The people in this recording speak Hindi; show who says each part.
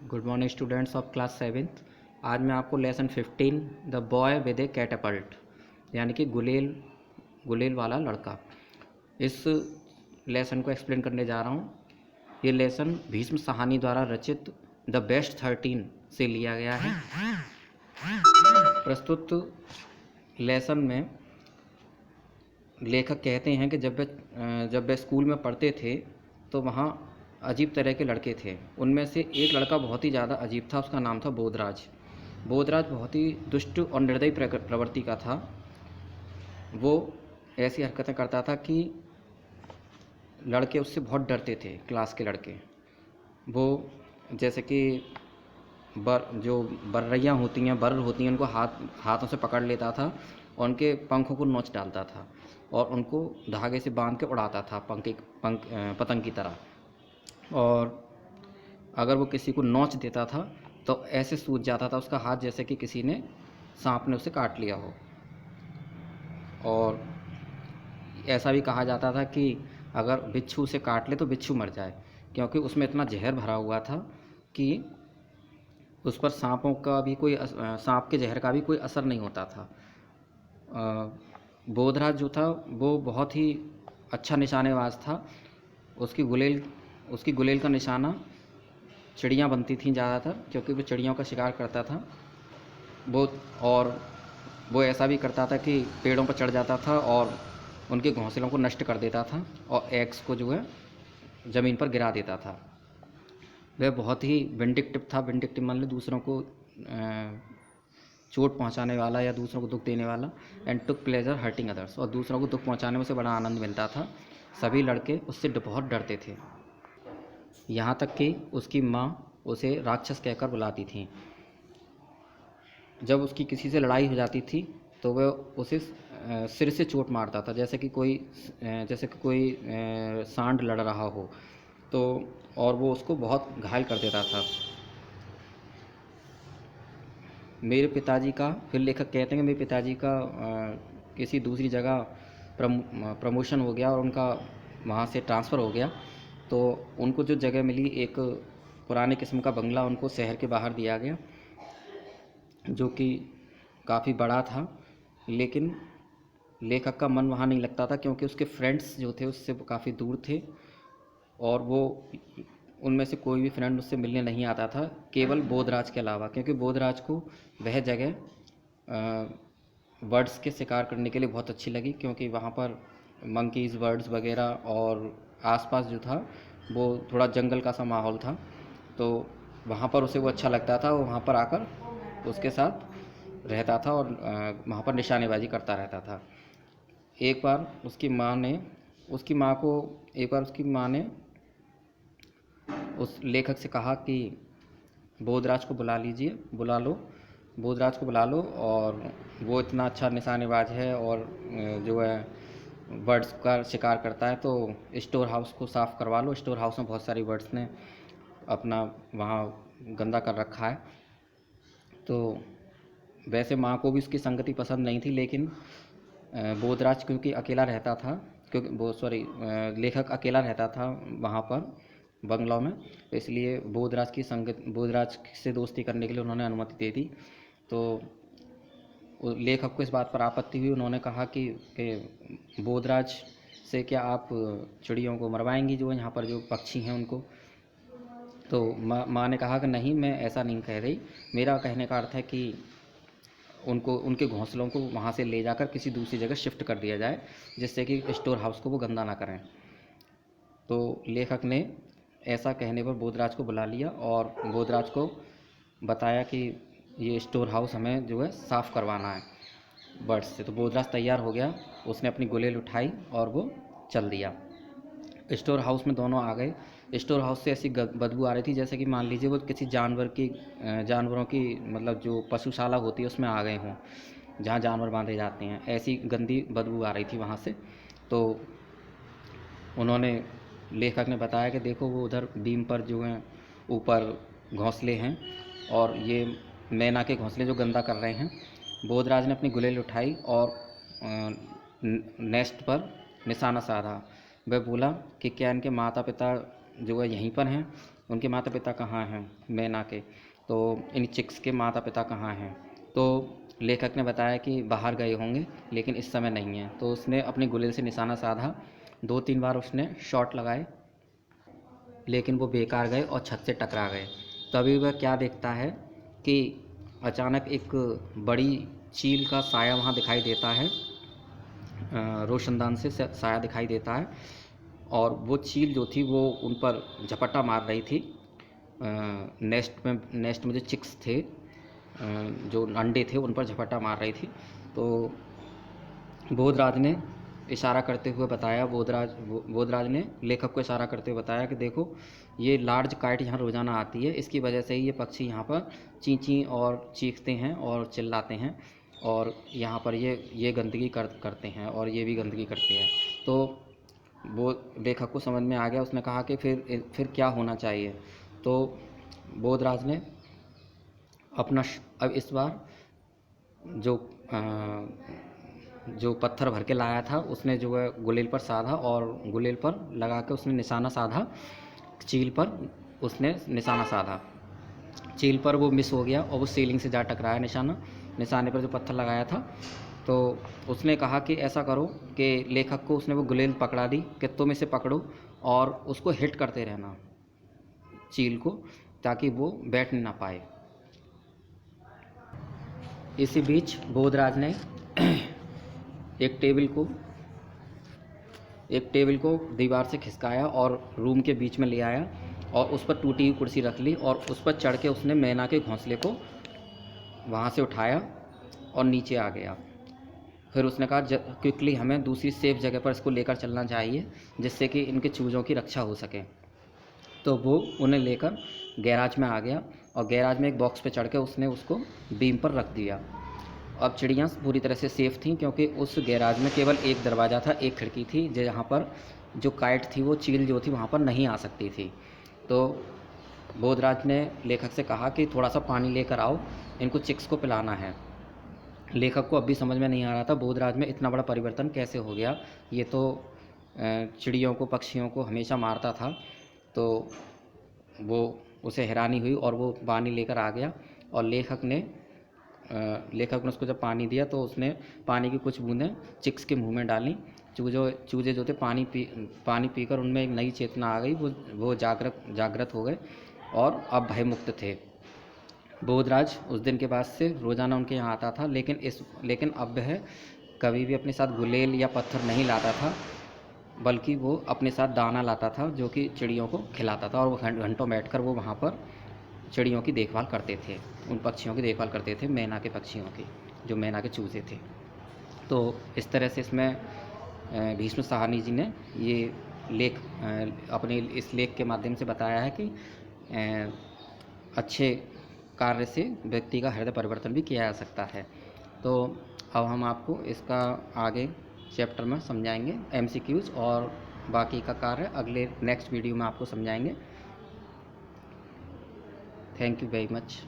Speaker 1: Good morning students of class seventh. आज मैं आपको lesson 15 the boy with A Catapult यानी कि गुलेल गुलेल वाला लड़का, इस लेसन को एक्सप्लेन करने जा रहा हूँ। ये लेसन भीष्म साहनी द्वारा रचित द बेस्ट 13 से लिया गया है। प्रस्तुत लेसन में लेखक कहते हैं कि जब वे स्कूल में पढ़ते थे तो वहाँ अजीब तरह के लड़के थे। उनमें से एक लड़का बहुत ही ज़्यादा अजीब था। उसका नाम था बोधराज। बोधराज बहुत ही दुष्ट और निर्दयी प्रवृत्ति का था। वो ऐसी हरकतें करता था कि लड़के उससे बहुत डरते थे। क्लास के लड़के वो जैसे कि जो बर्रैयाँ होती हैं, बर्र होती हैं, उनको हाथों से पकड़ लेता था और उनके पंखों को नोच डालता था और उनको धागे से बांध के उड़ाता था पतंग की तरह। और अगर वो किसी को नोच देता था तो ऐसे सूज जाता था उसका हाथ, जैसे कि किसी ने सांप ने उसे काट लिया हो। और ऐसा भी कहा जाता था कि अगर बिच्छू उसे काट ले तो बिच्छू मर जाए, क्योंकि उसमें इतना जहर भरा हुआ था कि उस पर सांप के जहर का भी कोई असर नहीं होता था। बोधराज जो था वो बहुत ही अच्छा निशानेबाज था। उसकी गुलेल का निशाना चिड़ियाँ बनती थीं ज़्यादातर, क्योंकि वो चिड़ियों का शिकार करता था। वो ऐसा भी करता था कि पेड़ों पर चढ़ जाता था और उनके घोंसलों को नष्ट कर देता था और एग्स को जो है ज़मीन पर गिरा देता था। वह बहुत ही विंडिक्टिव था। विंडिक्टिव मान लो दूसरों को चोट पहुंचाने वाला या दूसरों को दुख देने वाला। And took pleasure hurting others, और दूसरों को दुख पहुंचाने में उसे बड़ा आनंद मिलता था। सभी लड़के उससे बहुत डरते थे, यहाँ तक कि उसकी माँ उसे राक्षस कहकर बुलाती थी। जब उसकी किसी से लड़ाई हो जाती थी तो वह उसे सिर से चोट मारता था, जैसे कि कोई सांड लड़ रहा हो तो, और वो उसको बहुत घायल कर देता था। मेरे पिताजी का, फिर लेखक कहते हैं कि मेरे पिताजी का किसी दूसरी जगह प्रमोशन हो गया और उनका वहाँ से ट्रांसफ़र हो गया। तो उनको जो जगह मिली, एक पुराने किस्म का बंगला उनको शहर के बाहर दिया गया, जो कि काफ़ी बड़ा था। लेकिन लेखक का मन वहाँ नहीं लगता था, क्योंकि उसके फ्रेंड्स जो थे उससे काफ़ी दूर थे और वो उनमें से कोई भी फ्रेंड उससे मिलने नहीं आता था, केवल बोधराज के अलावा, क्योंकि बोधराज को वह जगह बर्ड्स के शिकार करने के लिए बहुत अच्छी लगी, क्योंकि वहाँ पर मंकीज़, बर्ड्स वगैरह, और आसपास जो था वो थोड़ा जंगल का सा माहौल था। तो वहाँ पर उसे वो अच्छा लगता था। वो वहाँ पर आकर उसके साथ रहता था और वहाँ पर निशानेबाजी करता रहता था। एक बार उसकी माँ ने उस लेखक से कहा कि बोधराज को बुला लो, बोधराज को बुला लो, और वो इतना अच्छा निशानेबाज है और जो है बर्ड्स का शिकार करता है, तो स्टोर हाउस को साफ़ करवा लो। स्टोर हाउस में बहुत सारी बर्ड्स ने अपना वहाँ गंदा कर रखा है। तो वैसे माँ को भी उसकी संगति पसंद नहीं थी, लेकिन बोधराज क्योंकि अकेला रहता था, लेखक अकेला रहता था वहाँ पर बंगलों में, इसलिए बोधराज से दोस्ती करने के लिए उन्होंने अनुमति दे दी। तो लेखक को इस बात पर आपत्ति हुई। उन्होंने कहा कि बोधराज से क्या आप चिड़ियों को मरवाएंगी, जो यहाँ पर जो पक्षी हैं उनको। तो माँ ने कहा कि नहीं, मैं ऐसा नहीं कह रही। मेरा कहने का अर्थ है कि उनके घोंसलों को वहाँ से ले जाकर किसी दूसरी जगह शिफ्ट कर दिया जाए, जिससे कि स्टोर हाउस को वो गंदा ना करें। तो लेखक ने ऐसा कहने पर बोधराज को बुला लिया और बोधराज को बताया कि ये स्टोर हाउस हमें जो है साफ़ करवाना है बर्ड्स से। तो बोधराज तैयार हो गया, उसने अपनी गुलेल उठाई और वो चल दिया। स्टोर हाउस में दोनों आ गए। स्टोर हाउस से ऐसी बदबू आ रही थी जैसे कि मान लीजिए वो किसी जानवरों की मतलब जो पशुशाला होती है उसमें आ गए हों, जहाँ जानवर बांधे जाते हैं। ऐसी गंदी बदबू आ रही थी वहाँ से। तो उन्होंने लेखक ने बताया कि देखो, वो उधर बीम पर जो हैं ऊपर घोंसले हैं और ये मैना के घोंसले जो गंदा कर रहे हैं। बोधराज ने अपनी गुलेल उठाई और नेस्ट पर निशाना साधा। वह बोला कि क्या इनके माता पिता जो है यहीं पर हैं। उनके माता पिता कहाँ हैं मैना के, तो इन चिक्स के माता पिता कहाँ हैं। तो लेखक ने बताया कि बाहर गए होंगे लेकिन इस समय नहीं है। तो उसने अपनी गुलेल से निशाना साधा, 2-3 बार उसने शॉट लगाए लेकिन वो बेकार गए और छत से टकरा गए। तभी वह क्या देखता है कि अचानक एक बड़ी चील का साया वहाँ दिखाई देता है, रोशनदान से साया दिखाई देता है, और वो चील जो थी वो उन पर झपट्टा मार रही थी। नेस्ट में जो चिक्स थे, जो अंडे थे, उन पर झपट्टा मार रही थी। तो बोधराज ने इशारा करते हुए बताया, बोधराज ने लेखक को इशारा करते हुए बताया कि देखो ये लार्ज काइट यहाँ रोज़ाना आती है, इसकी वजह से ही ये पक्षी यहाँ पर चीं चीं और चीखते हैं और चिल्लाते हैं, और यहाँ पर ये गंदगी करते हैं और ये भी गंदगी करते हैं। तो वो लेखक को समझ में आ गया। उसने कहा कि फिर क्या होना चाहिए। तो बोधराज ने अब इस बार जो पत्थर भर के लाया था उसने जो है गुलेल पर साधा, और गुलेल पर लगा के उसने निशाना साधा, चील पर उसने निशाना साधा। चील पर वो मिस हो गया और वो सीलिंग से जा टकराया निशाने पर जो पत्थर लगाया था। तो उसने कहा कि ऐसा करो कि लेखक को उसने वो गुलेल पकड़ा दी कि तुम इसे पकड़ो और उसको हिट करते रहना चील को, ताकि वो बैठ ना पाए। इसी बीच बोधराज ने एक टेबल को दीवार से खिसकाया और रूम के बीच में ले आया और उस पर टूटी हुई कुर्सी रख ली और उस पर चढ़ के उसने मैना के घोंसले को वहाँ से उठाया और नीचे आ गया। फिर उसने कहा क्विकली हमें दूसरी सेफ जगह पर इसको लेकर चलना चाहिए जिससे कि इनके चूज़ों की रक्षा हो सके। तो वो उन्हें लेकर गैराज में आ गया और गैराज में एक बॉक्स पे चढ़ के उसने उसको बीम पर रख दिया। अब चिड़ियाँ पूरी तरह से सेफ़ थीं क्योंकि उस गैराज में केवल एक दरवाज़ा था, एक खिड़की थी, जहाँ पर जो काइट थी वो चील जो थी वहाँ पर नहीं आ सकती थी। तो बोधराज ने लेखक से कहा कि थोड़ा सा पानी लेकर आओ, इनको चिक्स को पिलाना है। लेखक को अब भी समझ में नहीं आ रहा था बोधराज में इतना बड़ा परिवर्तन कैसे हो गया। ये तो चिड़ियों को, पक्षियों को हमेशा मारता था। तो वो उसे हैरानी हुई और वो पानी लेकर आ गया और लेखक ने उसको जब पानी दिया तो उसने पानी की कुछ बूंदें चिक्स के मुंह में डाली। चूजे जो थे पानी पीकर उनमें एक नई चेतना आ गई, वो जागृत हो गए और अब भयमुक्त थे। बोधराज उस दिन के बाद से रोज़ाना उनके यहाँ आता था, लेकिन अब वह कभी भी अपने साथ गुलेल या पत्थर नहीं लाता था, बल्कि वो अपने साथ दाना लाता था जो कि चिड़ियों को खिलाता था, और वो घंटों बैठकर वो वहाँ पर चिड़ियों की देखभाल करते थे, उन पक्षियों की देखभाल करते थे, मैना के पक्षियों की, जो मैना के चूजे थे। तो इस तरह से इसमें भीष्म साहनी जी ने ये लेख अपने इस लेख के माध्यम से बताया है कि अच्छे कार्य से व्यक्ति का हृदय परिवर्तन भी किया जा सकता है। तो अब हम आपको इसका आगे चैप्टर में समझाएंगे, MCQs, और बाकी का कार्य अगले नेक्स्ट वीडियो में आपको समझाएंगे। Thank you very much.